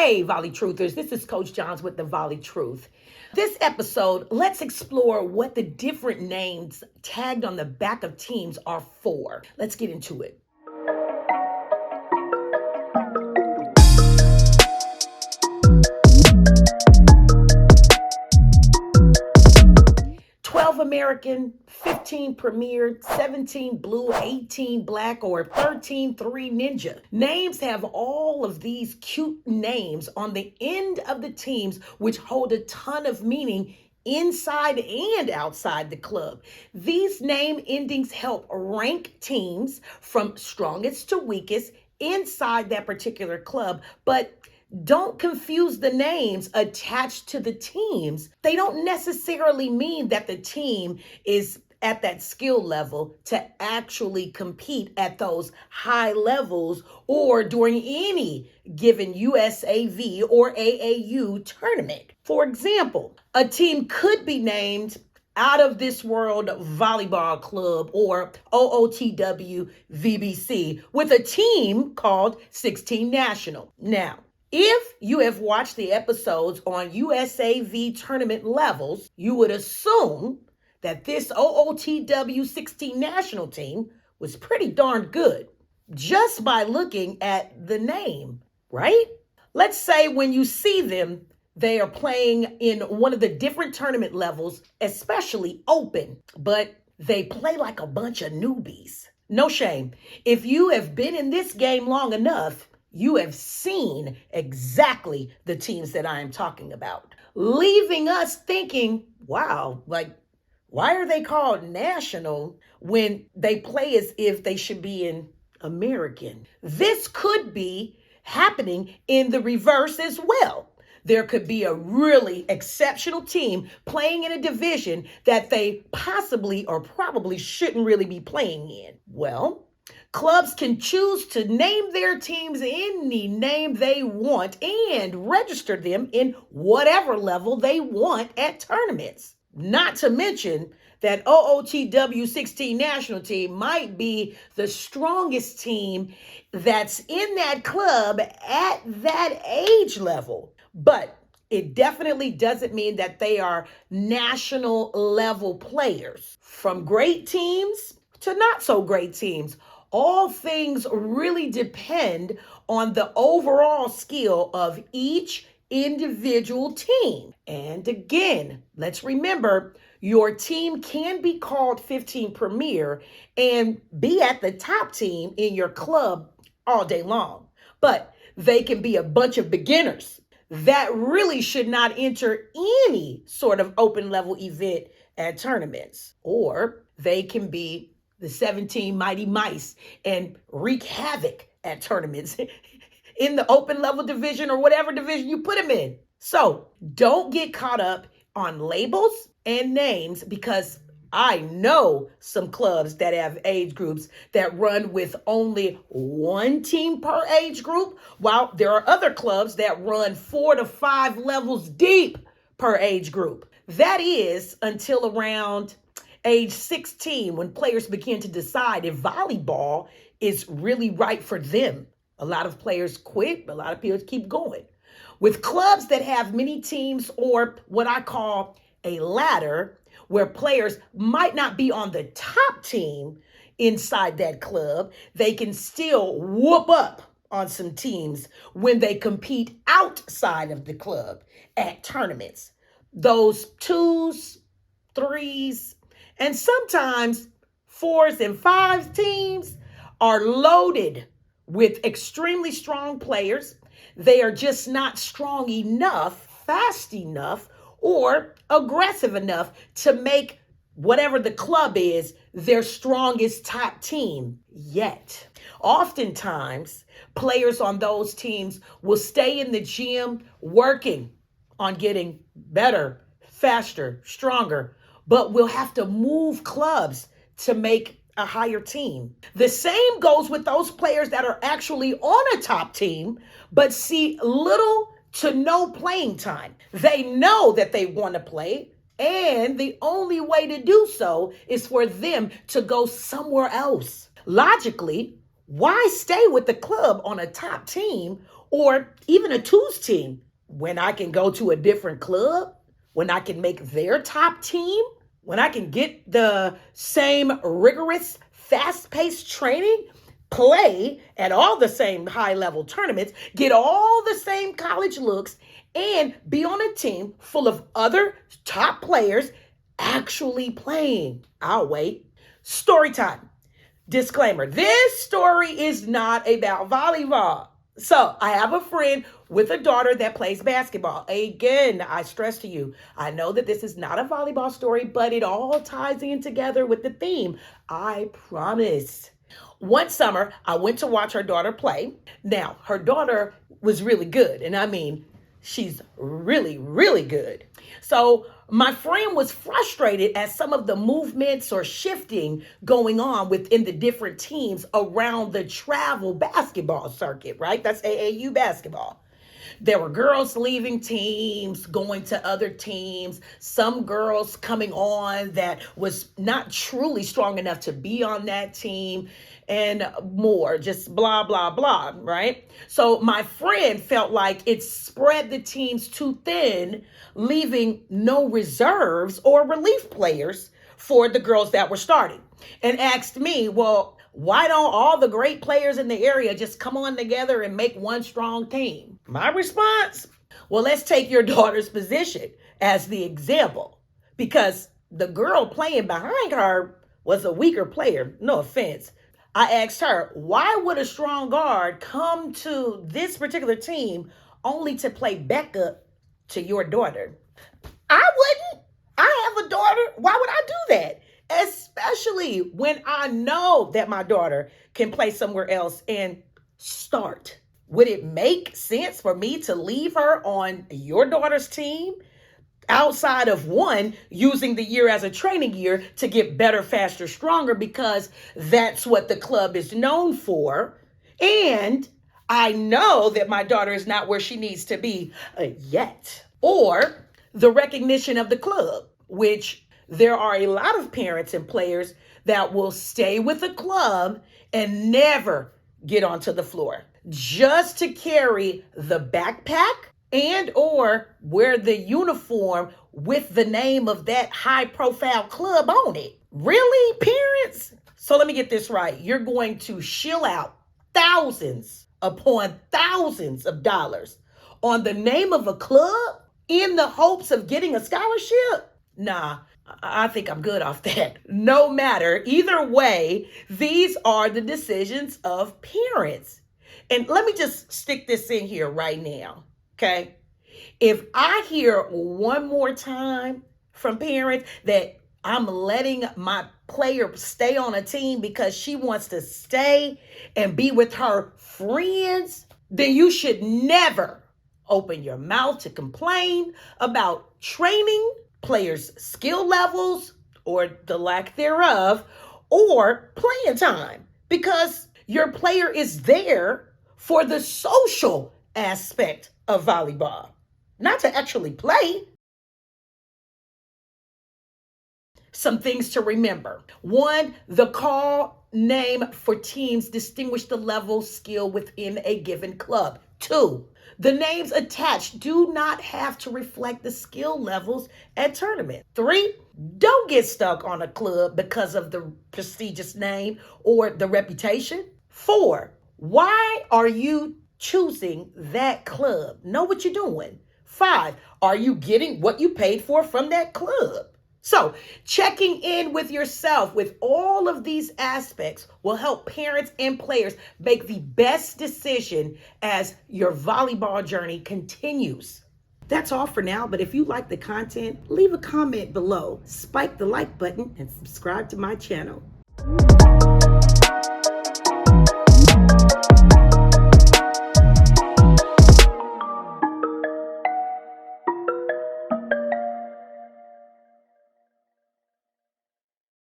Hey, Volley Truthers, this is Coach Johns with the Volley Truth. This episode, let's explore what the different names tagged on the back of teams are for. Let's get into it. 12 American, 15 Premier, 17 Blue, 18 Black, or 13 3 Ninja. Names have all of these cute names on the end of the teams, which hold a ton of meaning inside and outside the club. These name endings help rank teams from strongest to weakest inside that particular club, but don't confuse the names attached to the teams. They don't necessarily mean that the team is at that skill level to actually compete at those high levels or during any given USAV or AAU tournament. For example, a team could be named Out of This World Volleyball Club or OOTW VBC with a team called 16 National. Now, if you have watched the episodes on USAV tournament levels, you would assume that this OOTW 16 national team was pretty darn good just by looking at the name, right? Let's say when you see them, they are playing in one of the different tournament levels, especially open, but they play like a bunch of newbies. No shame. If you have been in this game long enough, you have seen exactly the teams that I am talking about, leaving us thinking, wow, like, why are they called national when they play as if they should be in American? This could be happening in the reverse as well. There could be a really exceptional team playing in a division that they possibly or probably shouldn't really be playing in. Well, clubs can choose to name their teams any name they want and register them in whatever level they want at tournaments. Not to mention that OOTW 16 national team might be the strongest team that's in that club at that age level. But it definitely doesn't mean that they are national level players. From great teams to not so great teams, all things really depend on the overall skill of each individual team. And again, let's remember, your team can be called 15 Premier and be at the top team in your club all day long, but they can be a bunch of beginners that really should not enter any sort of open level event at tournaments, or they can be the 17 Mighty Mice and wreak havoc at tournaments in the open level division or whatever division you put them in. So don't get caught up on labels and names, because I know some clubs that have age groups that run with only one team per age group, while there are other clubs that run 4 to 5 levels deep per age group. That is until around age 16, when players begin to decide if volleyball is really right for them. A lot of players quit, a lot of people keep going. With clubs that have many teams, or what I call a ladder, where players might not be on the top team inside that club, they can still whoop up on some teams when they compete outside of the club at tournaments. Those 2s, 3s, and sometimes 4s and 5s teams are loaded with extremely strong players. They are just not strong enough, fast enough, or aggressive enough to make whatever the club is their strongest top team yet. Oftentimes, players on those teams will stay in the gym working on getting better, faster, stronger, but will have to move clubs to make a higher team. The same goes with those players that are actually on a top team, but see little to no playing time. They know that they want to play, and the only way to do so is for them to go somewhere else. Logically, why stay with the club on a top team Or even a twos team, when I can go to a different club, when I can make their top team, when I can get the same rigorous, fast paced training, play at all the same high level tournaments, get all the same college looks, and be on a team full of other top players actually playing. I'll wait. Story time. Disclaimer, this story is not about volleyball. So I have a friend with a daughter that plays basketball. Again, I stress to you, I know that this is not a volleyball story, but it all ties in together with the theme. I promise. One summer, I went to watch her daughter play. Now, her daughter was really good. And I mean, she's really, really good. So my friend was frustrated at some of the movements or shifting going on within the different teams around the travel basketball circuit, right? That's AAU basketball. There were girls leaving teams, going to other teams, some girls coming on that was not truly strong enough to be on that team, and more, just blah, blah, blah, right? So my friend felt like it spread the teams too thin, leaving no reserves or relief players for the girls that were starting, and asked me, well, why don't all the great players in the area just come on together and make one strong team? My response, well, let's take your daughter's position as the example, because the girl playing behind her was a weaker player. No offense. I asked her, why would a strong guard come to this particular team only to play backup to your daughter? I wouldn't. I have a daughter. Why would I do that? Especially when I know that my daughter can play somewhere else and start. Would it make sense for me to leave her on your daughter's team outside of one, using the year as a training year to get better, faster, stronger, because that's what the club is known for? And I know that my daughter is not where she needs to be yet. Or the recognition of the club, which there are a lot of parents and players that will stay with the club and never get onto the floor just to carry the backpack and or wear the uniform with the name of that high profile club on it. Really, parents? So let me get this right. You're going to shill out thousands upon thousands of dollars on the name of a club in the hopes of getting a scholarship? Nah, I think I'm good off that. No matter, either way, these are the decisions of parents. And let me just stick this in here right now, okay? If I hear one more time from parents that I'm letting my player stay on a team because she wants to stay and be with her friends, then you should never open your mouth to complain about training, players' skill levels, or the lack thereof, or playing time, because your player is there for the social aspect of volleyball, not to actually play. Some things to remember. One, the call name for teams distinguish the level skill within a given club. Two, the names attached do not have to reflect the skill levels at tournament. Three, don't get stuck on a club because of the prestigious name or the reputation. Four, why are you choosing that club? Know what you're doing. Five, are you getting what you paid for from that club? So checking in with yourself with all of these aspects will help parents and players make the best decision as your volleyball journey continues. That's all for now, but if you like the content, leave a comment below, spike the like button, and subscribe to my channel.